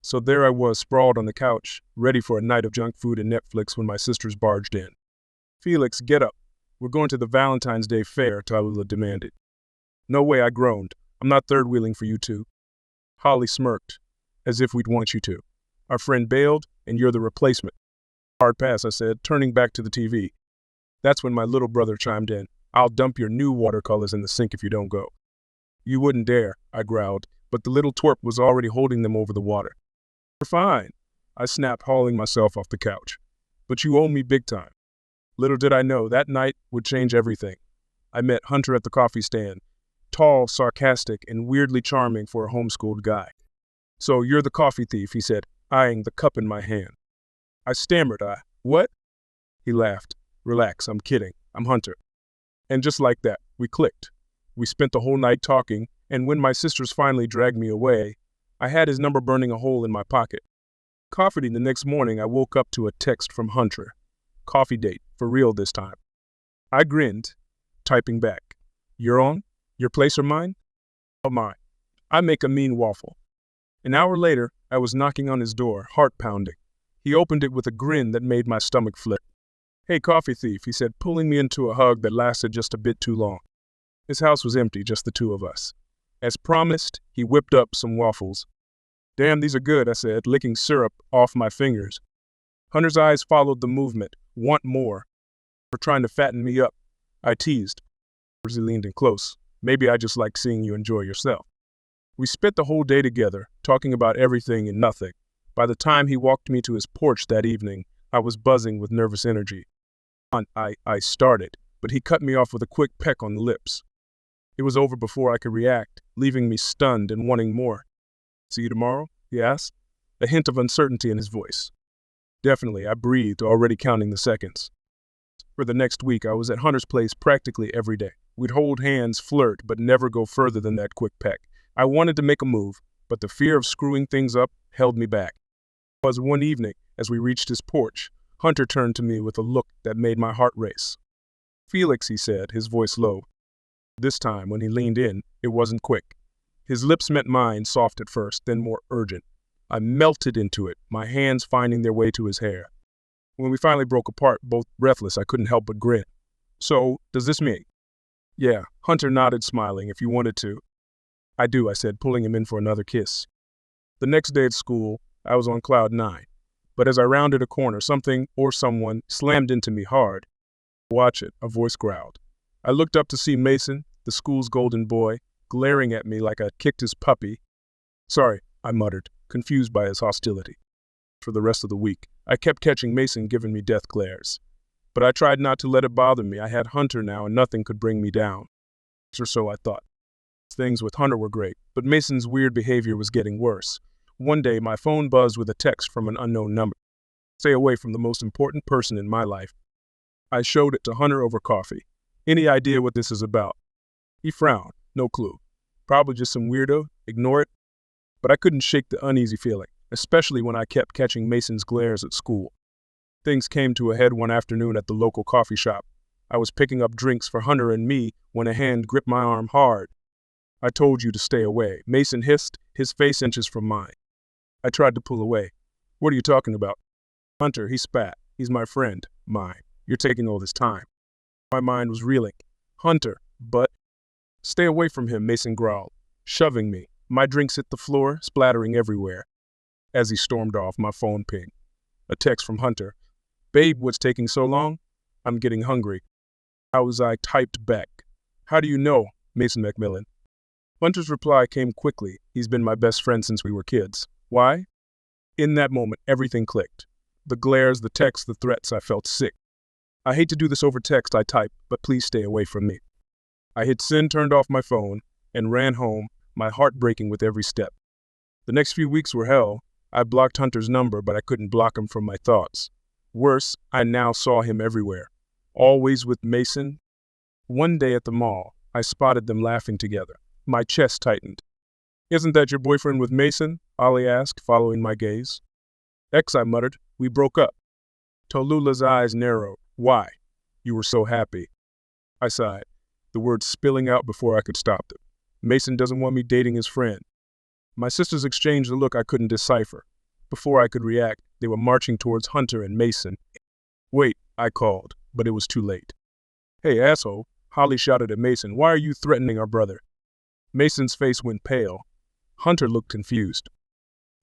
So there I was, sprawled on the couch, ready for a night of junk food and Netflix when my sisters barged in. "Felix, get up. We're going to the Valentine's Day fair," Tallulah demanded. "No way," I groaned. "I'm not third-wheeling for you two." Holly smirked, as if we'd want you to. "Our friend bailed, and you're the replacement." "Hard pass," I said, turning back to the TV. That's when my little brother chimed in. "I'll dump your new watercolors in the sink if you don't go." "You wouldn't dare," I growled, but the little twerp was already holding them over the water. "We're fine," I snapped, hauling myself off the couch. "But you owe me big time." Little did I know that night would change everything. I met Hunter at the coffee stand, tall, sarcastic, and weirdly charming for a homeschooled guy. "So you're the coffee thief," he said, eyeing the cup in my hand. I stammered, "What?" He laughed. "Relax, I'm kidding. I'm Hunter." And just like that, we clicked. We spent the whole night talking, and when my sisters finally dragged me away, I had his number burning a hole in my pocket. Coffee the next morning, I woke up to a text from Hunter. "Coffee date, for real this time." I grinned, typing back. "You're on? Your place or mine?" "Oh, mine. I make a mean waffle." An hour later, I was knocking on his door, heart pounding. He opened it with a grin that made my stomach flip. "Hey, coffee thief," he said, pulling me into a hug that lasted just a bit too long. His house was empty, just the two of us. As promised, he whipped up some waffles. "Damn, these are good," I said, licking syrup off my fingers. Hunter's eyes followed the movement. "Want more?" "For trying to fatten me up," I teased. He leaned in close. "Maybe I just like seeing you enjoy yourself." We spent the whole day together, talking about everything and nothing. By the time he walked me to his porch that evening, I was buzzing with nervous energy. I started, but he cut me off with a quick peck on the lips. It was over before I could react, leaving me stunned and wanting more. "See you tomorrow?" he asked, a hint of uncertainty in his voice. "Definitely," I breathed, already counting the seconds. For the next week, I was at Hunter's place practically every day. We'd hold hands, flirt, but never go further than that quick peck. I wanted to make a move, but the fear of screwing things up held me back. It was one evening, as we reached his porch, Hunter turned to me with a look that made my heart race. "Felix," he said, his voice low. This time, when he leaned in, it wasn't quick. His lips met mine, soft at first, then more urgent. I melted into it, my hands finding their way to his hair. When we finally broke apart, both breathless, I couldn't help but grin. "So, does this mean?" "Yeah," Hunter nodded, smiling. "If you wanted to." "I do," I said, pulling him in for another kiss. The next day at school, I was on cloud 9. But as I rounded a corner, something or someone slammed into me hard. "Watch it," a voice growled. I looked up to see Mason, the school's golden boy, glaring at me like I'd kicked his puppy. "Sorry," I muttered, confused by his hostility. For the rest of the week, I kept catching Mason giving me death glares. But I tried not to let it bother me. I had Hunter now, and nothing could bring me down. Or so I thought. Things with Hunter were great, but Mason's weird behavior was getting worse. One day, my phone buzzed with a text from an unknown number. "Stay away from the most important person in my life." I showed it to Hunter over coffee. "Any idea what this is about?" He frowned. "No clue. Probably just some weirdo. Ignore it." But I couldn't shake the uneasy feeling, especially when I kept catching Mason's glares at school. Things came to a head one afternoon at the local coffee shop. I was picking up drinks for Hunter and me when a hand gripped my arm hard. "I told you to stay away," Mason hissed, his face inches from mine. I tried to pull away. "What are you talking about?" "Hunter," he spat. "He's my friend. Mine. You're taking all this time." My mind was reeling. "Hunter, but—" "Stay away from him," Mason growled, shoving me. My drinks hit the floor, splattering everywhere. As he stormed off, my phone pinged. A text from Hunter. "Babe, what's taking so long? I'm getting hungry." I typed back. "How do you know, Mason Macmillan?" Hunter's reply came quickly. "He's been my best friend since we were kids." "Why?" In that moment, everything clicked. The glares, the texts, the threats, I felt sick. "I hate to do this over text," I typed, "but please stay away from me." I hit send, turned off my phone, and ran home, my heart breaking with every step. The next few weeks were hell. I blocked Hunter's number, but I couldn't block him from my thoughts. Worse, I now saw him everywhere. Always with Mason. One day at the mall, I spotted them laughing together. My chest tightened. "Isn't that your boyfriend with Mason?" Ollie asked, following my gaze. I muttered. "We broke up." Tallulah's eyes narrowed. "Why? You were so happy." I sighed, the words spilling out before I could stop them. "Mason doesn't want me dating his friend." My sisters exchanged a look I couldn't decipher. Before I could react, they were marching towards Hunter and Mason. "Wait," I called, but it was too late. "Hey, asshole," Holly shouted at Mason. "Why are you threatening our brother?" Mason's face went pale. Hunter looked confused.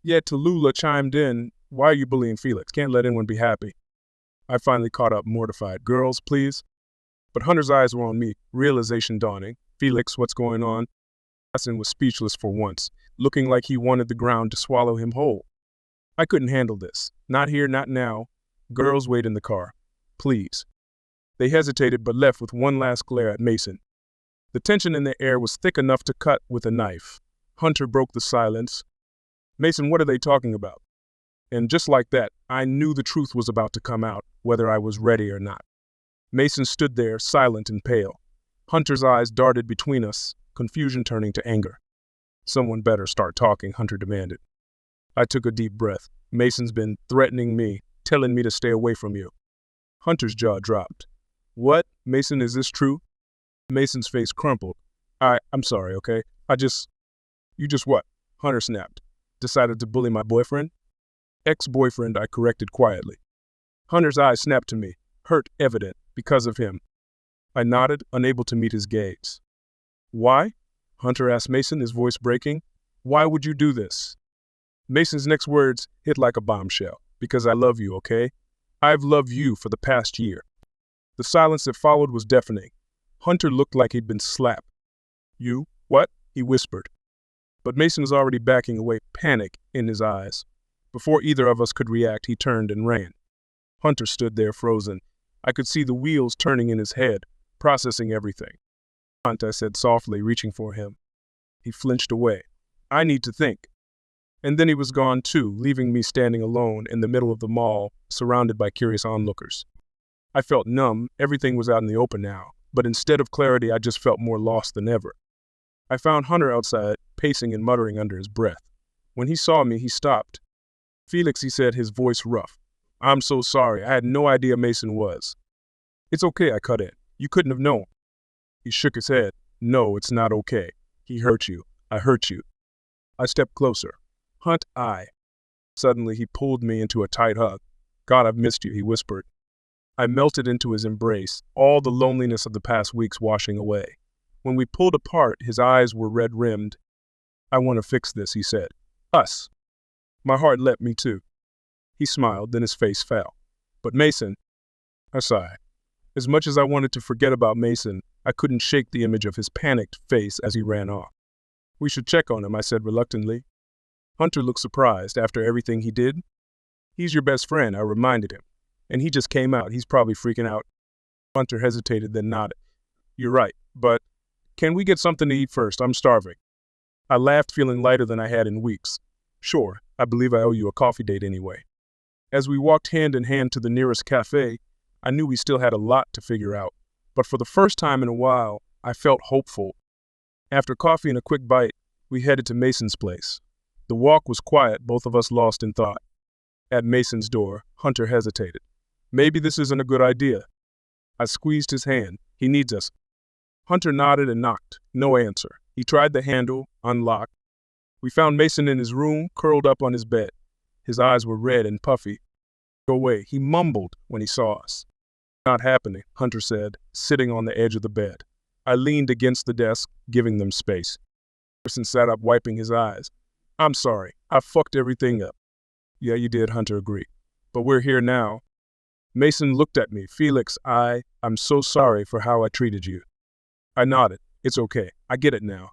Yet Tallulah chimed in, "Why are you bullying Felix? Can't let anyone be happy." I finally caught up, mortified. "Girls, please." But Hunter's eyes were on me, realization dawning. "Felix, what's going on?" Mason was speechless for once, looking like he wanted the ground to swallow him whole. I couldn't handle this. "Not here, not now. Girls, wait in the car. Please." They hesitated but left with one last glare at Mason. The tension in the air was thick enough to cut with a knife. Hunter broke the silence. "Mason, what are they talking about?" And just like that, I knew the truth was about to come out, whether I was ready or not. Mason stood there, silent and pale. Hunter's eyes darted between us, confusion turning to anger. "Someone better start talking," Hunter demanded. I took a deep breath. "Mason's been threatening me, telling me to stay away from you." Hunter's jaw dropped. "What? Mason, is this true?" Mason's face crumpled. I'm sorry, okay? You just what?" Hunter snapped. "Decided to bully my boyfriend?" "Ex-boyfriend," I corrected quietly. Hunter's eyes snapped to me, hurt evident because of him. I nodded, unable to meet his gaze. "Why?" Hunter asked Mason, his voice breaking. "Why would you do this?" Mason's next words hit like a bombshell. "Because I love you, okay? I've loved you for the past year." The silence that followed was deafening. Hunter looked like he'd been slapped. "You? What?" he whispered. But Mason was already backing away, panic in his eyes. Before either of us could react, he turned and ran. Hunter stood there frozen. I could see the wheels turning in his head, processing everything. "Hunt," I said softly, reaching for him. He flinched away. "I need to think." And then he was gone too, leaving me standing alone in the middle of the mall, surrounded by curious onlookers. I felt numb, everything was out in the open now, but instead of clarity, I just felt more lost than ever. I found Hunter outside, pacing and muttering under his breath. When he saw me, he stopped. "Felix," he said, his voice rough. "I'm so sorry, I had no idea Mason was." "It's okay," I cut in. "You couldn't have known." He shook his head. "No, it's not okay. He hurt you. I hurt you." I stepped closer. "Hunt, I." Suddenly, he pulled me into a tight hug. "God, I've missed you," he whispered. I melted into his embrace, all the loneliness of the past weeks washing away. When we pulled apart, his eyes were red-rimmed. "I want to fix this," he said. "Us." My heart leapt, me too. He smiled, then his face fell. "But Mason," I sighed. As much as I wanted to forget about Mason, I couldn't shake the image of his panicked face as he ran off. "We should check on him," I said reluctantly. Hunter looked surprised after everything he did. "He's your best friend," I reminded him. "And he just came out. He's probably freaking out." Hunter hesitated, then nodded. "You're right, but can we get something to eat first? I'm starving." I laughed, feeling lighter than I had in weeks. "Sure, I believe I owe you a coffee date anyway." As we walked hand in hand to the nearest cafe, I knew we still had a lot to figure out. But for the first time in a while, I felt hopeful. After coffee and a quick bite, we headed to Mason's place. The walk was quiet, both of us lost in thought. At Mason's door, Hunter hesitated. "Maybe this isn't a good idea." I squeezed his hand. "He needs us." Hunter nodded and knocked. No answer. He tried the handle, unlocked. We found Mason in his room, curled up on his bed. His eyes were red and puffy. "Go away," he mumbled when he saw us. "Not happening," Hunter said, sitting on the edge of the bed. I leaned against the desk, giving them space. Mason sat up, wiping his eyes. "I'm sorry. I fucked everything up." "Yeah, you did," Hunter agreed. "But we're here now." Mason looked at me. "Felix, I'm so sorry for how I treated you." I nodded. "It's okay. I get it now."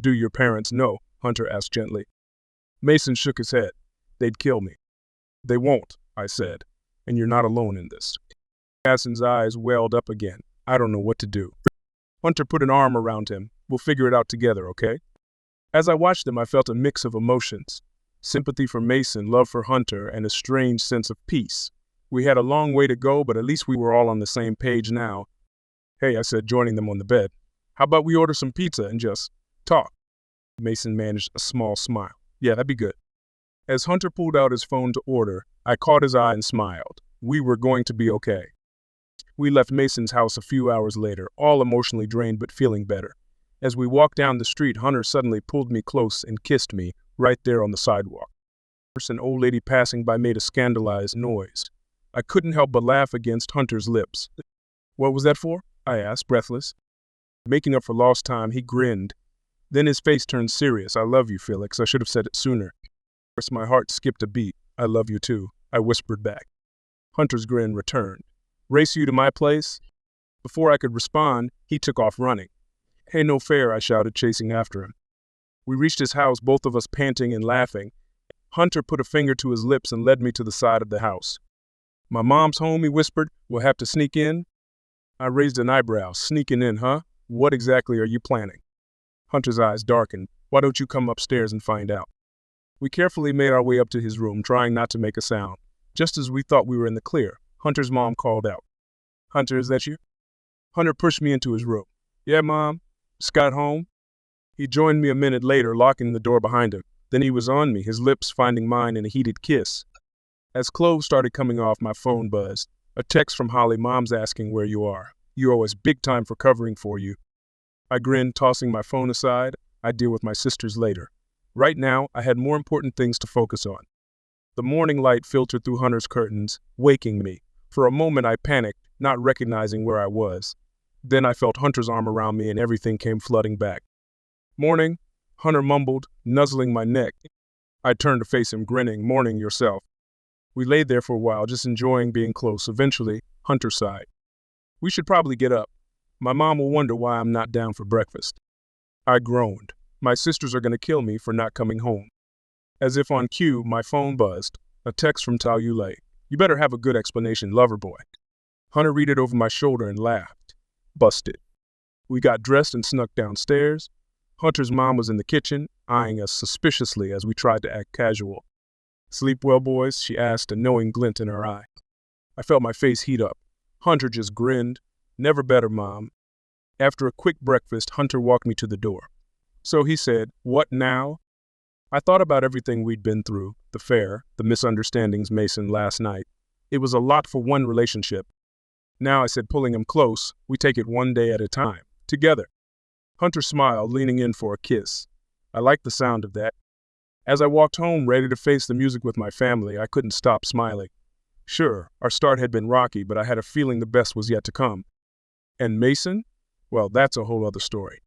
"Do your parents know?" Hunter asked gently. Mason shook his head. "They'd kill me." "They won't," I said. "And you're not alone in this." Mason's eyes welled up again. "I don't know what to do." Hunter put an arm around him. "We'll figure it out together, okay?" As I watched them, I felt a mix of emotions. Sympathy for Mason, love for Hunter, and a strange sense of peace. We had a long way to go, but at least we were all on the same page now. "Hey," I said, joining them on the bed. "How about we order some pizza and just talk?" Mason managed a small smile. "Yeah, that'd be good." As Hunter pulled out his phone to order, I caught his eye and smiled. We were going to be okay. We left Mason's house a few hours later, all emotionally drained but feeling better. As we walked down the street, Hunter suddenly pulled me close and kissed me right there on the sidewalk. An old lady passing by made a scandalized noise. I couldn't help but laugh against Hunter's lips. What was that for? I asked, breathless. Making up for lost time, he grinned. Then his face turned serious. I love you, Felix. I should have said it sooner. First, my heart skipped a beat. I love you too, I whispered back. Hunter's grin returned. Race you to my place? Before I could respond, he took off running. Hey, no fair, I shouted, chasing after him. We reached his house, both of us panting and laughing. Hunter put a finger to his lips and led me to the side of the house. My mom's home, he whispered. We'll have to sneak in? I raised an eyebrow. Sneaking in, huh? What exactly are you planning? Hunter's eyes darkened. Why don't you come upstairs and find out? We carefully made our way up to his room, trying not to make a sound. Just as we thought we were in the clear, Hunter's mom called out. Hunter, is that you? Hunter pushed me into his room. Yeah, Mom. Scott home? He joined me a minute later, locking the door behind him. Then he was on me, his lips finding mine in a heated kiss. As clothes started coming off, my phone buzzed. A text from Holly. Mom's asking where you are. You owe us big time for covering for you. I grinned, tossing my phone aside. I'd deal with my sisters later. Right now, I had more important things to focus on. The morning light filtered through Hunter's curtains, waking me. For a moment, I panicked, not recognizing where I was. Then I felt Hunter's arm around me and everything came flooding back. Morning, Hunter mumbled, nuzzling my neck. I turned to face him, grinning. Morning yourself. We laid there for a while, just enjoying being close. Eventually, Hunter sighed. We should probably get up. My mom will wonder why I'm not down for breakfast. I groaned. My sisters are going to kill me for not coming home. As if on cue, my phone buzzed. A text from Tao Yulei. You better have a good explanation, lover boy. Hunter read it over my shoulder and laughed. Busted. We got dressed and snuck downstairs. Hunter's mom was in the kitchen, eyeing us suspiciously as we tried to act casual. Sleep well, boys? She asked, a knowing glint in her eye. I felt my face heat up. Hunter just grinned. Never better, Mom. After a quick breakfast, Hunter walked me to the door. So he said, what now? I thought about everything we'd been through, the fair, the misunderstandings Mason last night. It was a lot for one relationship. Now, I said, pulling him close, we take it one day at a time, together. Hunter smiled, leaning in for a kiss. I liked the sound of that. As I walked home, ready to face the music with my family, I couldn't stop smiling. Sure, our start had been rocky, but I had a feeling the best was yet to come. And Mason? Well, that's a whole other story.